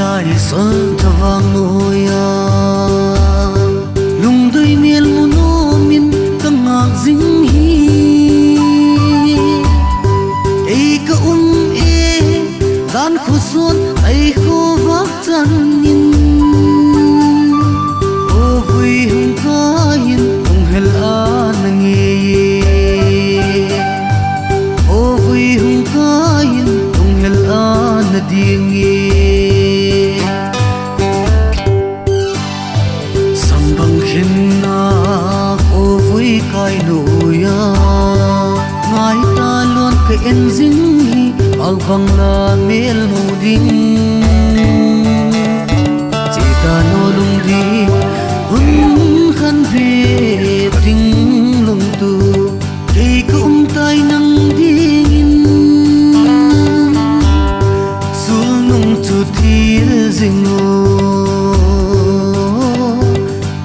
lại xuân thơ vang nôi lùng đôi miền muôn ô miền căng ngạc dính hi cây cơ e gian khô xuân tay khô vác chân nhìn ô vui hùng ca hiền hùng hel an nghe ô vui hùng ca hiền hùng hel an điên nghe kai nuya ngai ta luôn cái en ding hi al vang la mel muding chỉ ta no lung đi hun khan về ting lung tu khi cũng tai nang ding sul nung tu thil ding o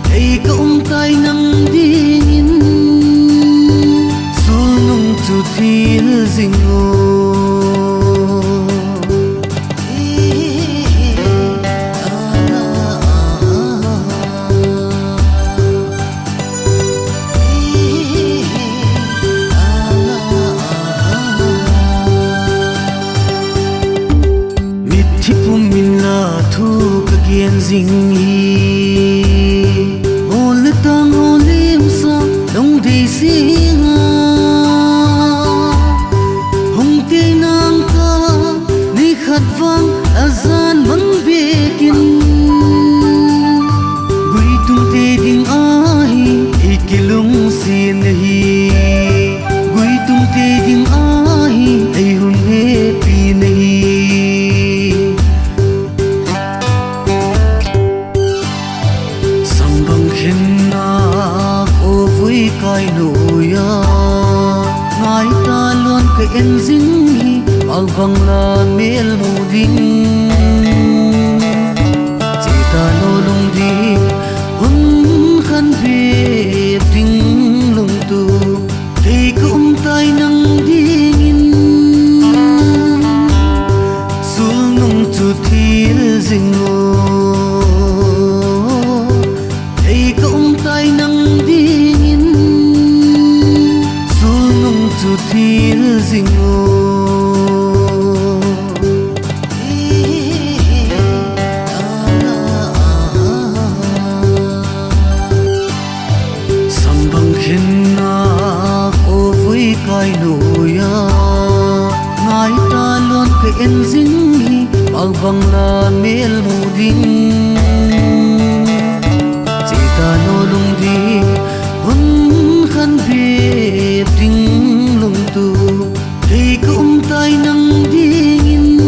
khi cũng tai nang ding thiên dinh ngô mít thiếp mình là thu cả kiên dinh hi hồn lệ tang hồn lim sa đông đi xinh khát vang azan mang bekin gui tum te ding ai ikilung sin hi gui tum te ding ai ai hun he pi nahi sambang khen na o vui kai nuya ngai ta luôn cái en ding hi al vang la mel muding chỉ ta no lung đi hun khan về ting lung tu khi cũng tai nang ding sul nung tu thil ding o khi cũng tai nang ding sul nung tu thil ding o kai nuya ngai ta luôn cái en ding hi al vang la mel muding chỉ ta no lung đi hun khan về ting lung tu khi cũng tai nang ding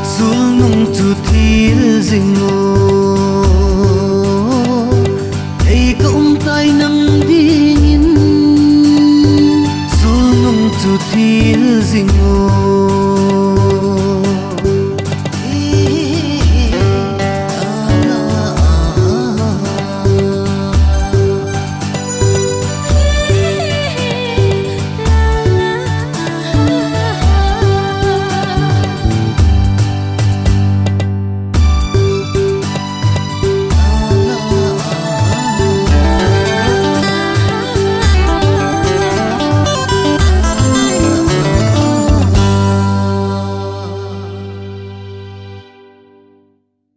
sul nung tu thil ding o khi cũng tai nang ding tu thil ding o